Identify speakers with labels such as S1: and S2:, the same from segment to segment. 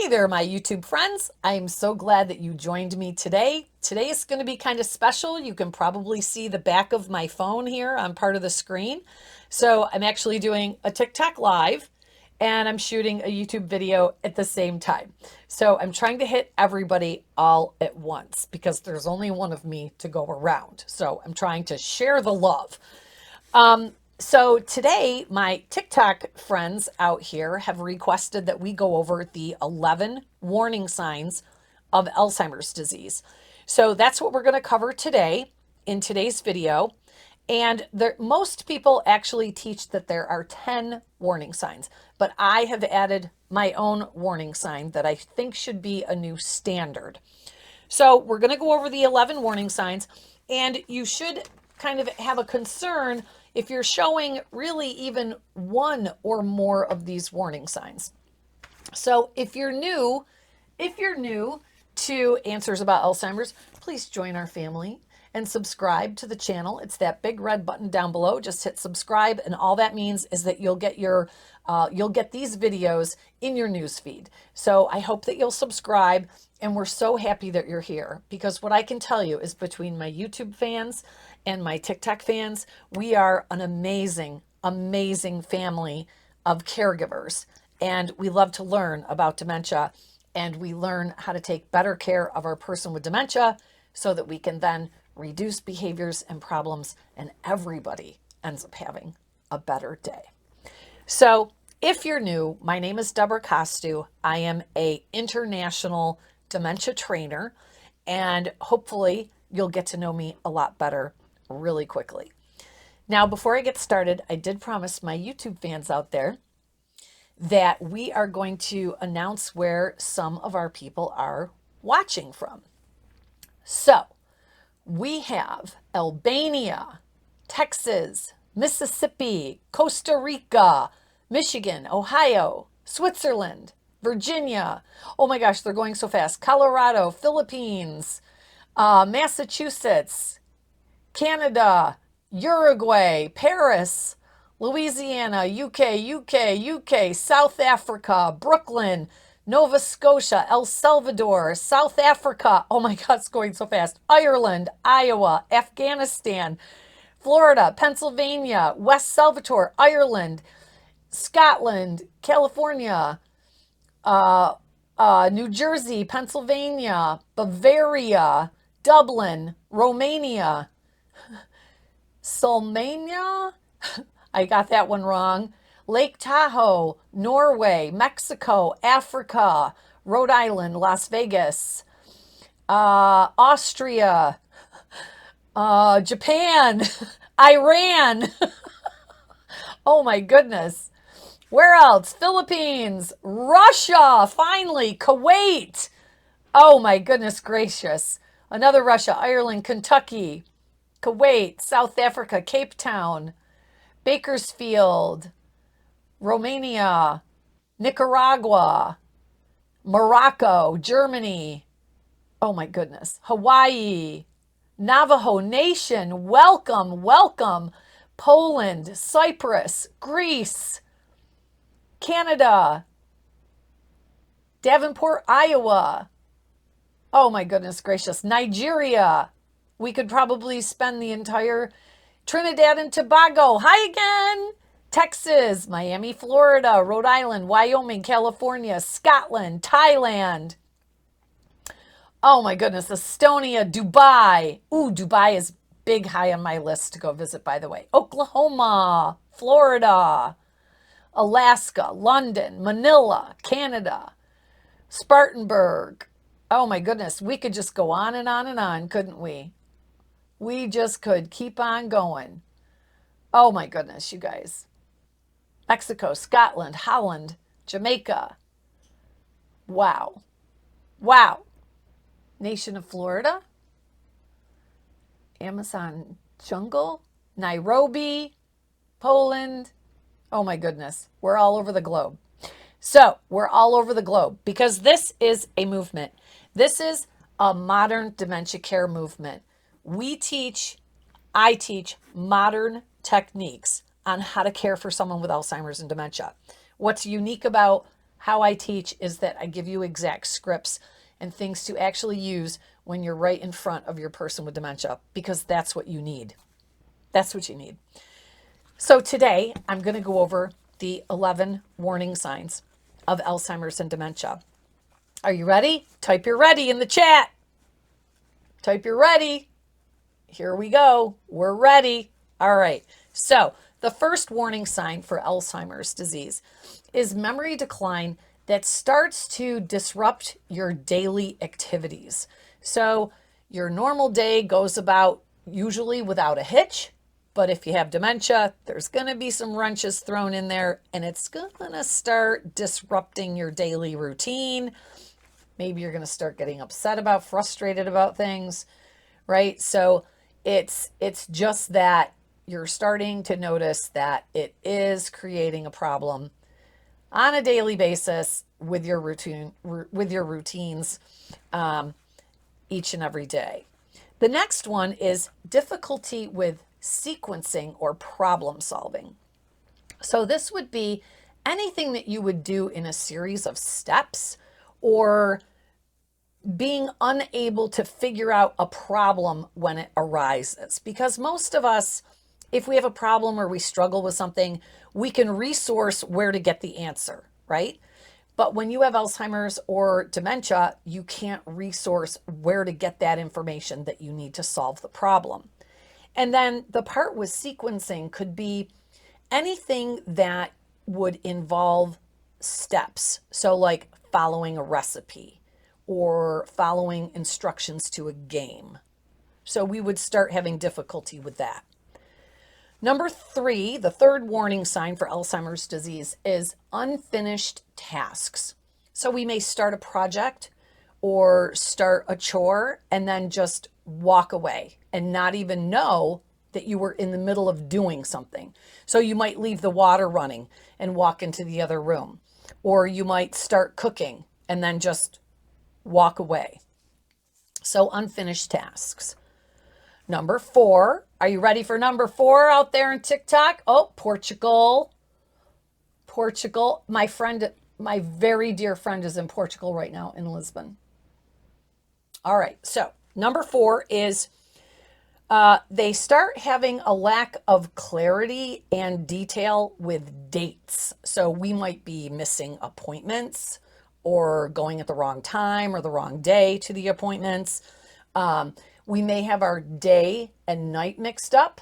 S1: there, my YouTube friends. I'm so glad that you joined me today. Today is going to be kind of special. You can probably see the back of my phone here on part of the screen. So I'm actually doing a TikTok live and I'm shooting a YouTube video at the same time. So I'm trying to hit everybody all at once because there's only one of me to go around. So I'm trying to share the love. So today, my TikTok friends out here have requested that we go over the 11 warning signs of Alzheimer's disease. So that's what we're going to cover today in today's video. And most people actually teach that there are 10 warning signs, but I have added my own warning sign that I think should be a new standard. So we're going to go over the 11 warning signs, and you should kind of have a concern if you're showing really even one or more of these warning signs. So if you're new to Answers About Alzheimer's, please join our family and subscribe to the channel. It's that big red button down below. Just hit subscribe, and all that means is that you'll get these videos in your news feed. So I hope that you'll subscribe, and we're so happy that you're here, because what I can tell you is between my YouTube fans and my TikTok fans, we are an amazing, amazing family of caregivers, and we love to learn about dementia, and we learn how to take better care of our person with dementia so that we can then reduce behaviors and problems, and everybody ends up having a better day. So if you're new, my name is Debra. I am an international dementia trainer, and hopefully you'll get to know me a lot better really quickly. Now, before I get started, I did promise my YouTube fans out there that we are going to announce where some of our people are watching from. So we have Albania, Texas, Mississippi, Costa Rica, Michigan, Ohio, Switzerland, Virginia. Oh my gosh, they're going so fast. Colorado, Philippines, Massachusetts, Canada, Uruguay, Paris, Louisiana, UK, South Africa, Brooklyn, Nova Scotia, El Salvador, South Africa. Oh my God, it's going so fast. Ireland, Iowa, Afghanistan, Florida, Pennsylvania, West Salvatore, Ireland, Scotland, California, New Jersey, Pennsylvania, Bavaria, Dublin, Romania, Slovenia. I got that one wrong. Lake Tahoe, Norway, Mexico, Africa, Rhode Island, Las Vegas, Austria, Japan, Iran. Oh my goodness. Where else? Philippines, Russia, finally, Kuwait. Oh my goodness gracious. Another Russia, Ireland, Kentucky, Kuwait, South Africa, Cape Town, Bakersfield, Romania, Nicaragua, Morocco, Germany. Oh my goodness. Hawaii, Navajo Nation. Welcome, welcome. Poland, Cyprus, Greece, Canada, Davenport, Iowa. Oh my goodness gracious. Nigeria. We could probably spend the entire Trinidad and Tobago. Hi again. Texas, Miami, Florida, Rhode Island, Wyoming, California, Scotland, Thailand. Oh my goodness. Estonia, Dubai. Ooh, Dubai is big high on my list to go visit, by the way. Oklahoma, Florida, Alaska, London, Manila, Canada, Spartanburg. Oh my goodness. We could just go on and on and on, couldn't we? We just could keep on going. Oh my goodness, you guys. Mexico, Scotland, Holland, Jamaica. Wow. Wow. Nation of Florida. Amazon jungle. Nairobi, Poland. Oh my goodness. We're all over the globe. So we're all over the globe because this is a movement. This is a modern dementia care movement. I teach modern techniques on how to care for someone with Alzheimer's and dementia. What's unique about how I teach is that I give you exact scripts and things to actually use when you're right in front of your person with dementia, because that's what you need. That's what you need. So today I'm going to go over the 11 warning signs of Alzheimer's and dementia. Are you ready? Type your ready in the chat. Type your ready. Here we go. We're ready. All right. So the first warning sign for Alzheimer's disease is memory decline that starts to disrupt your daily activities. So your normal day goes about usually without a hitch, but if you have dementia, there's going to be some wrenches thrown in there, and it's going to start disrupting your daily routine. Maybe you're going to start getting upset about, frustrated about things, right? So it's just that you're starting to notice that it is creating a problem on a daily basis with your routines each and every day. The next one is difficulty with sequencing or problem solving. So this would be anything that you would do in a series of steps, or being unable to figure out a problem when it arises. Because most of us, if we have a problem or we struggle with something, we can resource where to get the answer, right? But when you have Alzheimer's or dementia, you can't resource where to get that information that you need to solve the problem. And then the part with sequencing could be anything that would involve steps. So like following a recipe or following instructions to a game. So we would start having difficulty with that. Number 3, the third warning sign for Alzheimer's disease is unfinished tasks. So we may start a project or start a chore and then just walk away and not even know that you were in the middle of doing something. So you might leave the water running and walk into the other room, or you might start cooking and then just walk away. So unfinished tasks. Number 4, are you ready for number 4 out there in TikTok? Oh, Portugal. Portugal. My friend, my very dear friend is in Portugal right now, in Lisbon. All right, so number 4 is they start having a lack of clarity and detail with dates. So we might be missing appointments or going at the wrong time or the wrong day to the appointments. We may have our day and night mixed up.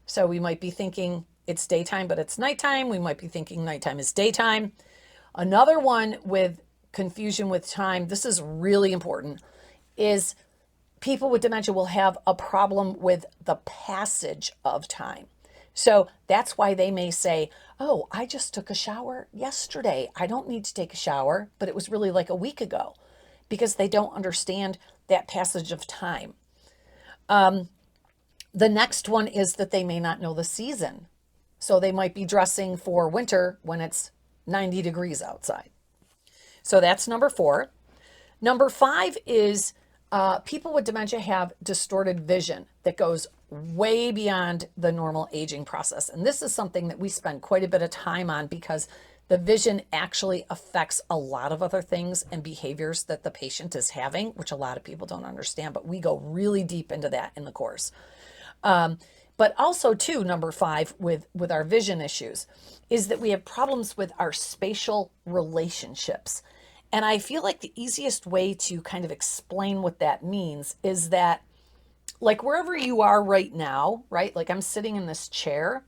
S1: So we might be thinking it's daytime, but it's nighttime. We might be thinking nighttime is daytime. Another one with confusion with time, this is really important, is people with dementia will have a problem with the passage of time. So that's why they may say, oh, I just took a shower yesterday. I don't need to take a shower, but it was really like a week ago, because they don't understand that passage of time. The next one is that they may not know the season. So they might be dressing for winter when it's 90 degrees outside. So that's number 4. Number 5 is people with dementia have distorted vision that goes way beyond the normal aging process. And this is something that we spend quite a bit of time on, because the vision actually affects a lot of other things and behaviors that the patient is having, which a lot of people don't understand, but we go really deep into that in the course. But also too, number 5 with our vision issues is that we have problems with our spatial relationships. And I feel like the easiest way to kind of explain what that means is that, like, wherever you are right now, right? Like I'm sitting in this chair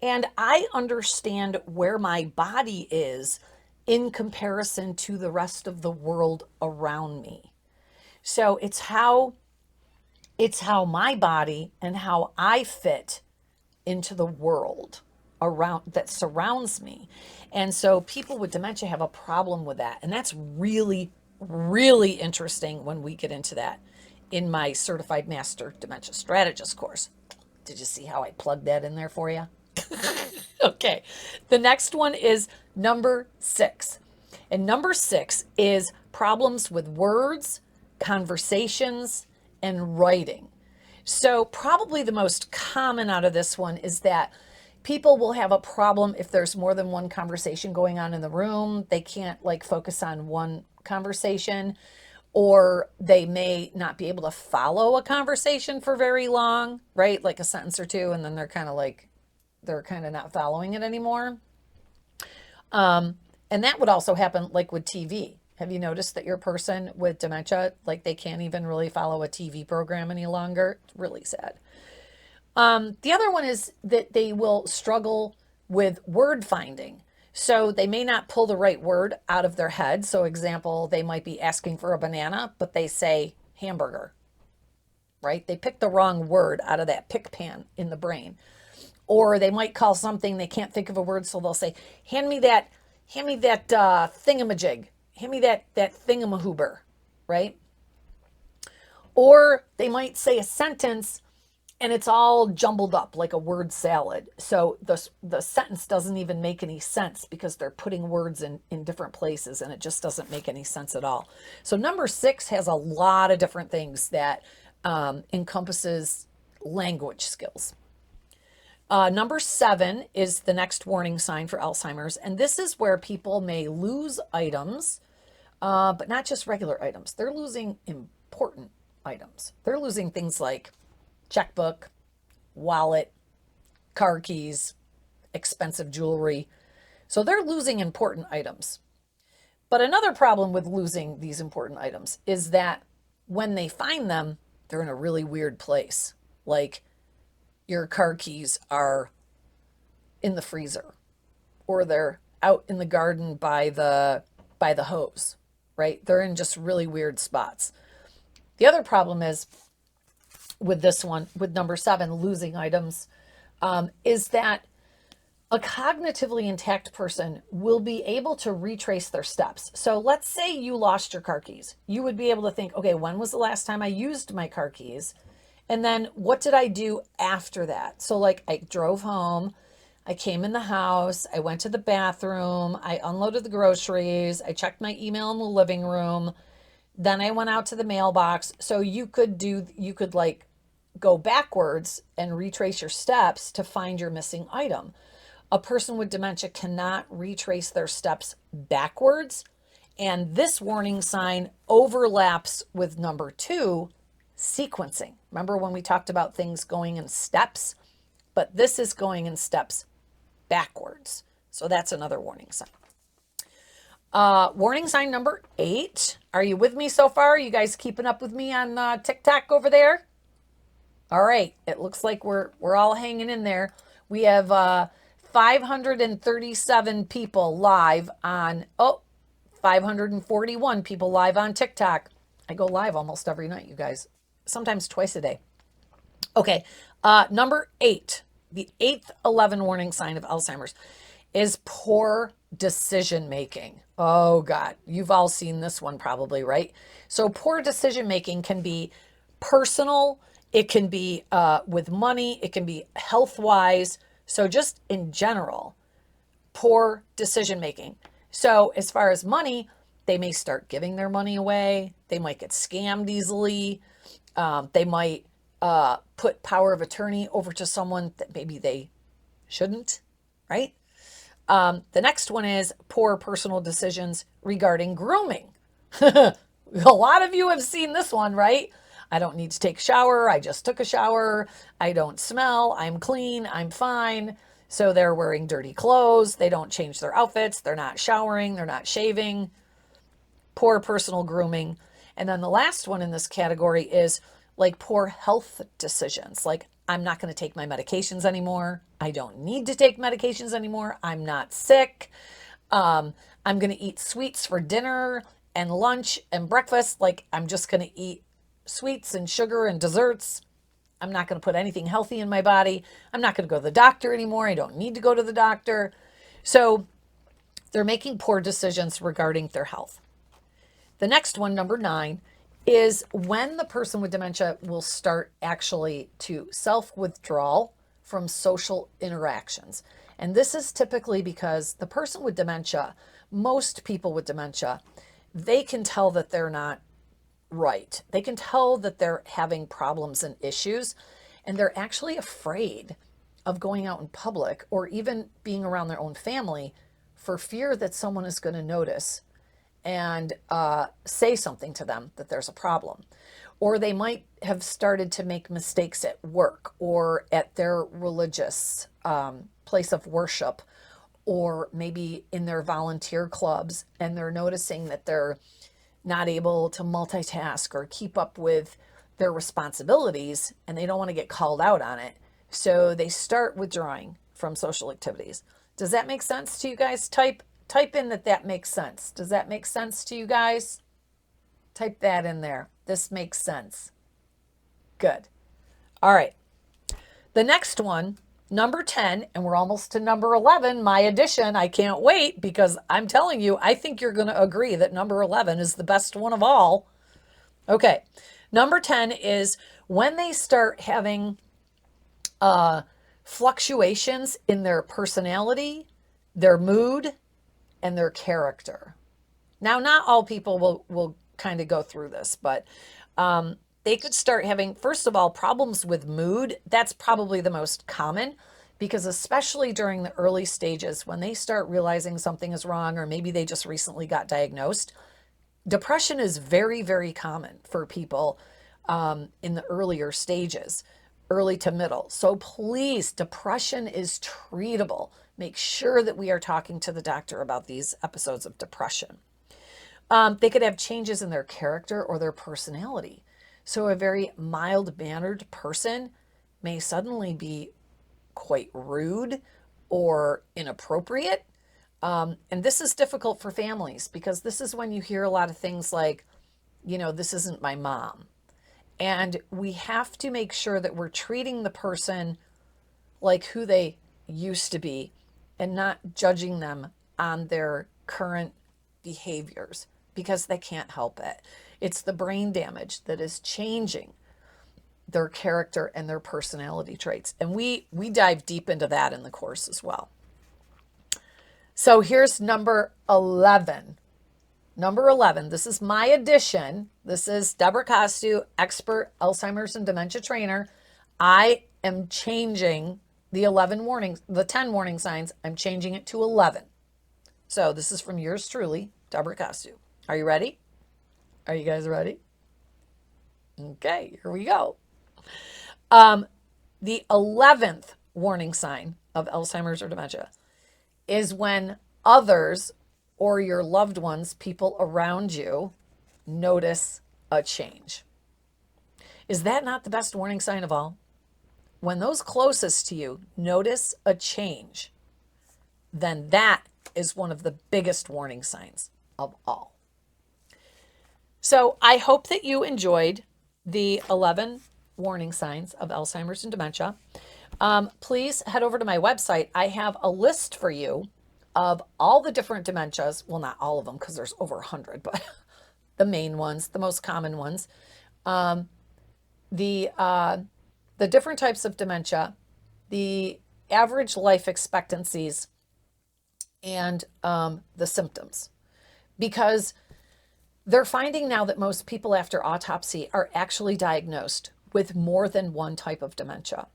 S1: and I understand where my body is in comparison to the rest of the world around me. So it's how my body and how I fit into the world around that surrounds me. And so people with dementia have a problem with that. And that's really, really interesting when we get into that in my Certified Master Dementia Strategist course. Did you see how I plugged that in there for you? Okay. The next one is number 6. And number 6 is problems with words, conversations, and writing. So probably the most common out of this one is that People will have a problem if there's more than one conversation going on in the room. They can't like focus on one conversation, or they may not be able to follow a conversation for very long, right? Like a sentence or two, and then they're kind of not following it anymore. And that would also happen like with TV. Have you noticed that your person with dementia, like they can't even really follow a TV program any longer? It's really sad. The other one is that they will struggle with word finding. So they may not pull the right word out of their head. So example, they might be asking for a banana, but they say hamburger, right? They pick the wrong word out of that pick pan in the brain. Or they might call something, they can't think of a word, so they'll say, hand me that thingamajig, hand me that thingamahoober, right? Or they might say a sentence and it's all jumbled up like a word salad. So the sentence doesn't even make any sense because they're putting words in different places and it just doesn't make any sense at all. So number 6 has a lot of different things that encompasses language skills. Number 7 is the next warning sign for Alzheimer's. And this is where people may lose items, but not just regular items. They're losing important items. They're losing things like checkbook, wallet, car keys, expensive jewelry. So they're losing important items. But another problem with losing these important items is that when they find them, they're in a really weird place. Like your car keys are in the freezer, or they're out in the garden by the hose, right? They're in just really weird spots. The other problem is with this one, with number 7, losing items, is that a cognitively intact person will be able to retrace their steps. So let's say you lost your car keys. You would be able to think, okay, when was the last time I used my car keys? And then what did I do after that? So like I drove home, I came in the house, I went to the bathroom, I unloaded the groceries, I checked my email in the living room, then I went out to the mailbox. So you could like go backwards and retrace your steps to find your missing item. A person with dementia cannot retrace their steps backwards. And this warning sign overlaps with number 2, sequencing. Remember when we talked about things going in steps? But this is going in steps backwards. So that's another warning sign. Warning sign number 8. Are you with me so far? Are you guys keeping up with me on TikTok over there? All right. It looks like we're all hanging in there. We have 537 people live on, 541 people live on TikTok. I go live almost every night, you guys. Sometimes twice a day. Okay. Number 8, the 8th 11 warning sign of Alzheimer's is poor decision making. Oh God, you've all seen this one probably, right? So poor decision making can be personal. It can be with money. It can be health-wise. So just in general, poor decision making. So as far as money, they may start giving their money away. They might get scammed easily. They might put power of attorney over to someone that maybe they shouldn't, right? The next one is poor personal decisions regarding grooming. A lot of you have seen this one, right? I don't need to take a shower. I just took a shower. I don't smell. I'm clean. I'm fine. So they're wearing dirty clothes. They don't change their outfits. They're not showering. They're not shaving. Poor personal grooming. And then the last one in this category is like poor health decisions. Like, I'm not going to take my medications anymore. I don't need to take medications anymore. I'm not sick. I'm going to eat sweets for dinner and lunch and breakfast. Like, I'm just going to eat sweets and sugar and desserts. I'm not going to put anything healthy in my body. I'm not going to go to the doctor anymore. I don't need to go to the doctor. So they're making poor decisions regarding their health. The next one, number 9, is when the person with dementia will start actually to self-withdrawal from social interactions. And this is typically because the person with dementia, most people with dementia, they can tell that they're not right. They can tell that they're having problems and issues, and they're actually afraid of going out in public or even being around their own family for fear that someone is going to notice and say something to them that there's a problem. Or they might have started to make mistakes at work or at their religious place of worship, or maybe in their volunteer clubs, and they're noticing that they're not able to multitask or keep up with their responsibilities, and they don't want to get called out on it. So they start withdrawing from social activities. Does that make sense to you guys? Type in that makes sense. Does that make sense to you guys? Type that in there. This makes sense. Good. All right. The next one, number 10, and we're almost to number 11, my addition. I can't wait, because I'm telling you, I think you're going to agree that number 11 is the best one of all. Okay. Number 10 is when they start having fluctuations in their personality, their mood, and their character. Now, not all people will kind of go through this, but they could start having, first of all, problems with mood. That's probably the most common, because especially during the early stages, when they start realizing something is wrong, or maybe they just recently got diagnosed, depression is very, very common for people in the earlier stages, early to middle. So please, depression is treatable. Make sure that we are talking to the doctor about these episodes of depression. They could have changes in their character or their personality. So a very mild-mannered person may suddenly be quite rude or inappropriate. And this is difficult for families, because this is when you hear a lot of things like, this isn't my mom. And we have to make sure that we're treating the person like who they used to be and not judging them on their current behaviors, because they can't help it. It's the brain damage that is changing their character and their personality traits. And we dive deep into that in the course as well. So here's number 11. Number 11, this is my addition. This is Debra Costu, expert Alzheimer's and dementia trainer. I am changing the 11 warnings, the 10 warning signs. I'm changing it to 11. So this is from yours truly, Debra Costu. Are you ready? Are you guys ready? Okay, here we go. The 11th warning sign of Alzheimer's or dementia is when others or your loved ones, people around you, notice a change. Is that not the best warning sign of all? When those closest to you notice a change, then that is one of the biggest warning signs of all. So I hope that you enjoyed the 11 warning signs of Alzheimer's and dementia. Please head over to my website. I have a list for you of all the different dementias. Well, not all of them, because there's over 100, but the main ones, the most common ones. The different types of dementia, the average life expectancies, and the symptoms. Because they're finding now that most people after autopsy are actually diagnosed with more than one type of dementia.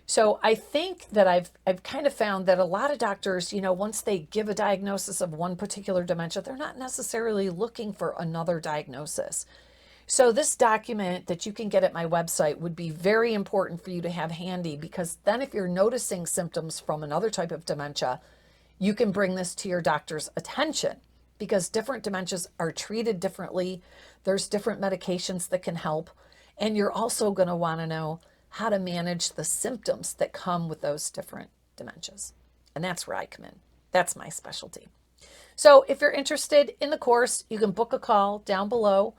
S1: So I think that I've kind of found that a lot of doctors, once they give a diagnosis of one particular dementia, they're not necessarily looking for another diagnosis. So this document that you can get at my website would be very important for you to have handy, because then if you're noticing symptoms from another type of dementia, you can bring this to your doctor's attention, because different dementias are treated differently. There's different medications that can help. And you're also going to want to know how to manage the symptoms that come with those different dementias. And that's where I come in. That's my specialty. So if you're interested in the course, you can book a call down below.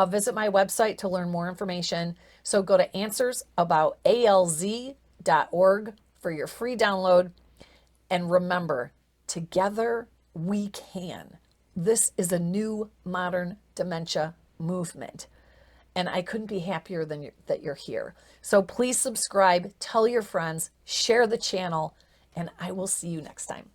S1: Visit my website to learn more information. So go to answersoboutalz.org for your free download. And remember, together we can. This is a new modern dementia movement. And I couldn't be happier that you're here. So please subscribe, tell your friends, share the channel, and I will see you next time.